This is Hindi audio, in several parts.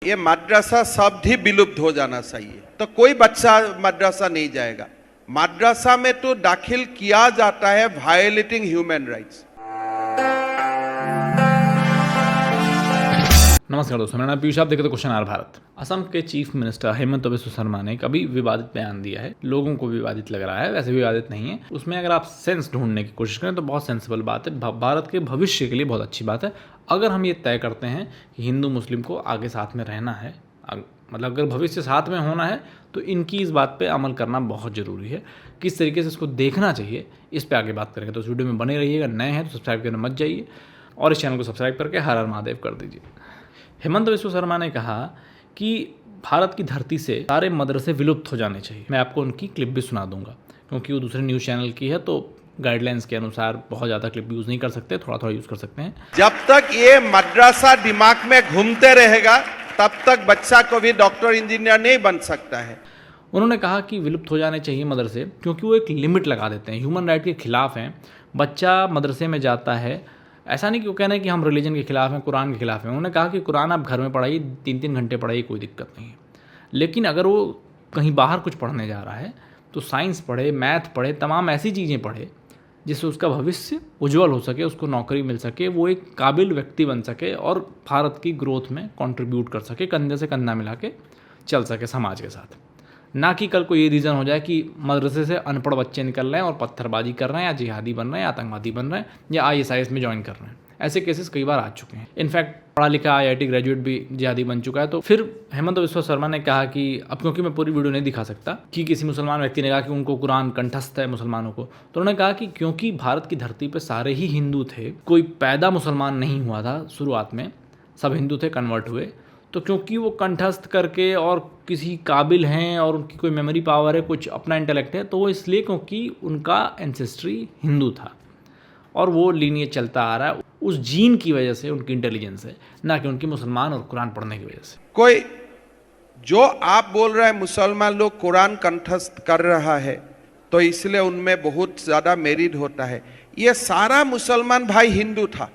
ये मद्रसा शब्द ही विलुप्त हो जाना चाहिए, तो कोई बच्चा मद्रसा नहीं जाएगा। मद्रसा में तो दाखिल किया जाता है वायलेटिंग ह्यूमन राइट्स। नमस्कार दोस्तों, मेरा नाम पीयूष, आप देख रहे हो क्वेश्चन आवर भारत। असम के चीफ मिनिस्टर हेमंत बिस्वा शर्मा ने कभी विवादित बयान दिया है, लोगों को विवादित लग रहा है, वैसे विवादित नहीं है। उसमें अगर आप सेंस ढूंढने की कोशिश करें तो बहुत सेंसिबल बात है, भारत के भविष्य के लिए बहुत अच्छी बात है। अगर हम ये तय करते हैं कि हिंदू मुस्लिम को आगे साथ में रहना है, मतलब अगर भविष्य साथ में होना है तो इनकी इस बात पे अमल करना बहुत ज़रूरी है। किस तरीके से इसको देखना चाहिए, इस पे आगे बात करेंगे। तो इस वीडियो में बने रहिएगा। नए हैं तो सब्सक्राइब करना मत जाइए और इस चैनल को सब्सक्राइब करके हर हर महादेव कर दीजिए। हेमंत बिस्वा शर्मा ने कहा कि भारत की धरती से सारे मदरसे विलुप्त हो जाने चाहिए। मैं आपको उनकी क्लिप भी सुना दूंगा, क्योंकि वो दूसरे न्यूज़ चैनल की है तो गाइडलाइंस के अनुसार बहुत ज़्यादा क्लिप यूज़ नहीं कर सकते, थोड़ा थोड़ा यूज़ कर सकते हैं। जब तक ये मद्रसा दिमाग में घूमते रहेगा तब तक बच्चा को भी डॉक्टर इंजीनियर नहीं बन सकता है। उन्होंने कहा कि विलुप्त हो जाने चाहिए मदरसे, क्योंकि वो एक लिमिट लगा देते हैं, ह्यूमन राइट के खिलाफ हैं। बच्चा मदरसे में जाता है, ऐसा नहीं कि वो कहना है कि हम रिलीजन के खिलाफ हैं, कुरान के खिलाफ हैं। उन्होंने कहा कि कुरान आप घर में पढ़ाइए, 3-3 घंटे पढ़ाइए, कोई दिक्कत नहीं है। लेकिन अगर वो कहीं बाहर कुछ पढ़ने जा रहा है तो साइंस पढ़े, मैथ पढ़े, तमाम ऐसी चीज़ें पढ़े जिससे उसका भविष्य उज्जवल हो सके, उसको नौकरी मिल सके, वो एक काबिल व्यक्ति बन सके और भारत की ग्रोथ में कंट्रीब्यूट कर सके, कंधे से कंधा मिला के चल सके समाज के साथ। ना कि कल को ये रीज़न हो जाए कि मदरसे से अनपढ़ बच्चे निकल रहे हैं और पत्थरबाजी कर रहे हैं, या जिहादी बन रहे हैं, आतंकवादी बन रहे हैं, या ISIS में ज्वाइन कर रहे हैं। ऐसे केसेस कई बार आ चुके हैं। इनफैक्ट पढ़ा लिखा IIT ग्रेजुएट भी जिहादी बन चुका है। तो फिर हेमंत बिस्वा शर्मा ने कहा कि अब क्योंकि मैं पूरी वीडियो नहीं दिखा सकता कि किसी मुसलमान व्यक्ति ने कहा कि उनको कुरान कंठस्थ है मुसलमानों को, तो उन्होंने कहा कि क्योंकि भारत की धरती पर सारे ही हिंदू थे, कोई पैदा मुसलमान नहीं हुआ था शुरुआत में, सब हिंदू थे, कन्वर्ट हुए। तो क्योंकि वो कंठस्थ करके और किसी काबिल हैं और उनकी कोई मेमोरी पावर है, कुछ अपना इंटेलेक्ट है, तो वो इसलिए क्योंकि उनका एंसेस्ट्री हिंदू था और वो लीनिएज चलता आ रहा है, उस जीन की वजह से उनकी इंटेलिजेंस है, ना कि उनकी मुसलमान और कुरान पढ़ने की वजह से। कोई जो आप बोल रहे हैं मुसलमान लोग कुरान कंठस्थ कर रहा है तो इसलिए उनमें बहुत ज्यादा मेरिट होता है, ये सारा मुसलमान भाई हिंदू था।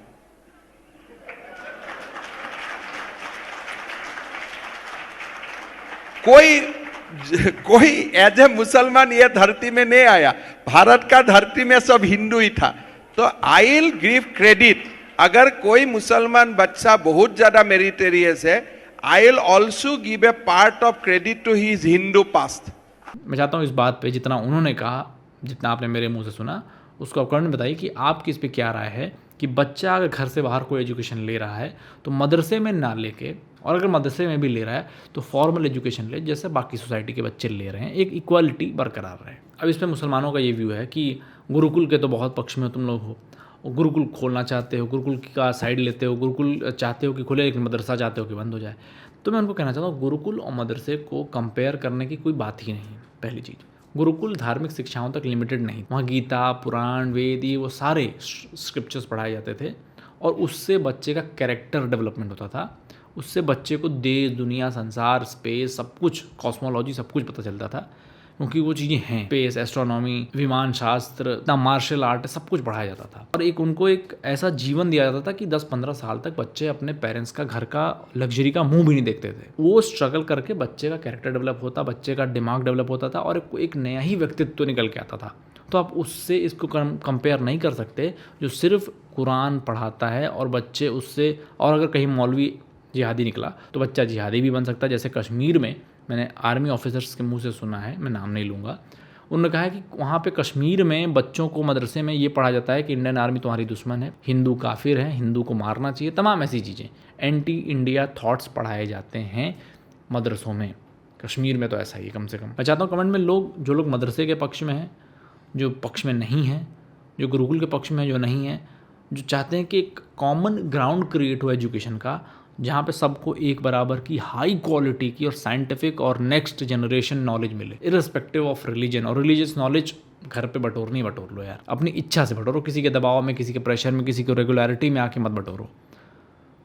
कोई एज ए मुसलमान ये धरती में नहीं आया, भारत का धरती में सब हिंदू ही था। तो आई विल गिव क्रेडिट, अगर कोई मुसलमान बच्चा बहुत ज्यादा मेरिटेरियस है, I will also give a part of credit to his Hindu past. मैं चाहता हूँ इस बात पे जितना उन्होंने कहा, जितना आपने मेरे मुंह से सुना, उसको आप कमेंट में बताइए कि आपकी इस पर क्या राय है कि बच्चा अगर घर से बाहर कोई एजुकेशन ले रहा है तो मदरसे में ना लेके, और अगर मदरसे में भी ले रहा है तो फॉर्मल एजुकेशन ले, जैसे बाकी सोसाइटी के बच्चे ले रहे हैं, एक इक्वालिटी बरकरार रहे। अब इस पर मुसलमानों का ये व्यू है कि गुरुकुल के तो बहुत पक्ष में तुम लोग हो, गुरुकुल खोलना चाहते हो, गुरुकुल का साइड लेते हो, गुरुकुल चाहते हो कि खुले लेकिन मदरसा चाहते हो कि बंद हो जाए। तो मैं उनको कहना चाहता हूँ, गुरुकुल और मदरसे को कंपेयर करने की कोई बात ही नहीं है। पहली चीज़, गुरुकुल धार्मिक शिक्षाओं तक लिमिटेड नहीं, वहाँ गीता, पुराण, वेद, ये वो सारे स्क्रिप्चर्स पढ़ाए जाते थे और उससे बच्चे का कैरेक्टर डेवलपमेंट होता था, उससे बच्चे को देश, दुनिया, संसार, स्पेस, सब कुछ, कॉस्मोलॉजी, सब कुछ पता चलता था, क्योंकि वो चीज़ें हैं। स्पेस, एस्ट्रोनॉमी, विमान शास्त्र, मार्शल आर्ट, सब कुछ पढ़ाया जाता था। और एक उनको एक ऐसा जीवन दिया जाता था कि 10-15 साल तक बच्चे अपने पेरेंट्स का, घर का, लग्जरी का मुंह भी नहीं देखते थे। वो स्ट्रगल करके बच्चे का कैरेक्टर डेवलप होता, बच्चे का दिमाग डेवलप होता था और एक नया ही व्यक्तित्व निकल के आता था। तो आप उससे इसको कंपेयर नहीं कर सकते जो सिर्फ कुरान पढ़ाता है और बच्चे उससे, और अगर कहीं मौलवी जिहादी निकला तो बच्चा जिहादी भी बन सकता है। जैसे कश्मीर में मैंने आर्मी ऑफिसर्स के मुंह से सुना है, मैं नाम नहीं लूँगा, उन्होंने कहा है कि वहाँ पे कश्मीर में बच्चों को मदरसे में ये पढ़ा जाता है कि इंडियन आर्मी तुम्हारी दुश्मन है, हिंदू काफिर है, हिंदू को मारना चाहिए, तमाम ऐसी चीज़ें, एंटी इंडिया थॉट्स पढ़ाए जाते हैं मदरसों में। कश्मीर में तो ऐसा ही है कम से कम। मैं चाहता हूँ कमेंट में लोग, जो लोग मदरसे के पक्ष में हैं, जो पक्ष में नहीं हैं, जो गुरुकुल के पक्ष में है, जो नहीं है, जो चाहते हैं कि एक कॉमन ग्राउंड क्रिएट हो एजुकेशन का, जहाँ पे सबको एक बराबर की हाई क्वालिटी की और साइंटिफिक और नेक्स्ट जनरेशन नॉलेज मिले, इररिस्पेक्टिव ऑफ रिलीजन। और रिलीजियस नॉलेज घर पे बटोर लो यार, अपनी इच्छा से बटोरो, किसी के दबाव में, किसी के प्रेशर में, किसी को रेगुलरिटी में आके मत बटोरो।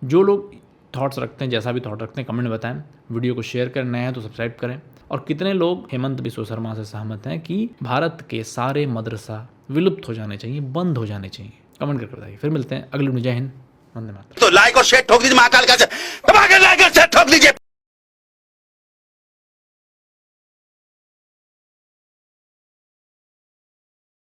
जो लोग थॉट्स रखते हैं, जैसा भी थॉट रखते हैं, कमेंट में बताएं। वीडियो को शेयर करना है तो सब्सक्राइब करें। और कितने लोग हेमंत बिस्वा शर्मा से सहमत हैं कि भारत के सारे मदरसा विलुप्त हो जाने चाहिए, बंद हो जाने चाहिए, कमेंट करके बताइए। फिर मिलते हैं अगले वीडियो। जय हिंद, वंदे मातरम। तो लाइक और शेयर ठोक दीजिए, महाकाल का दबा के लाइक और शेयर ठोक दीजिए।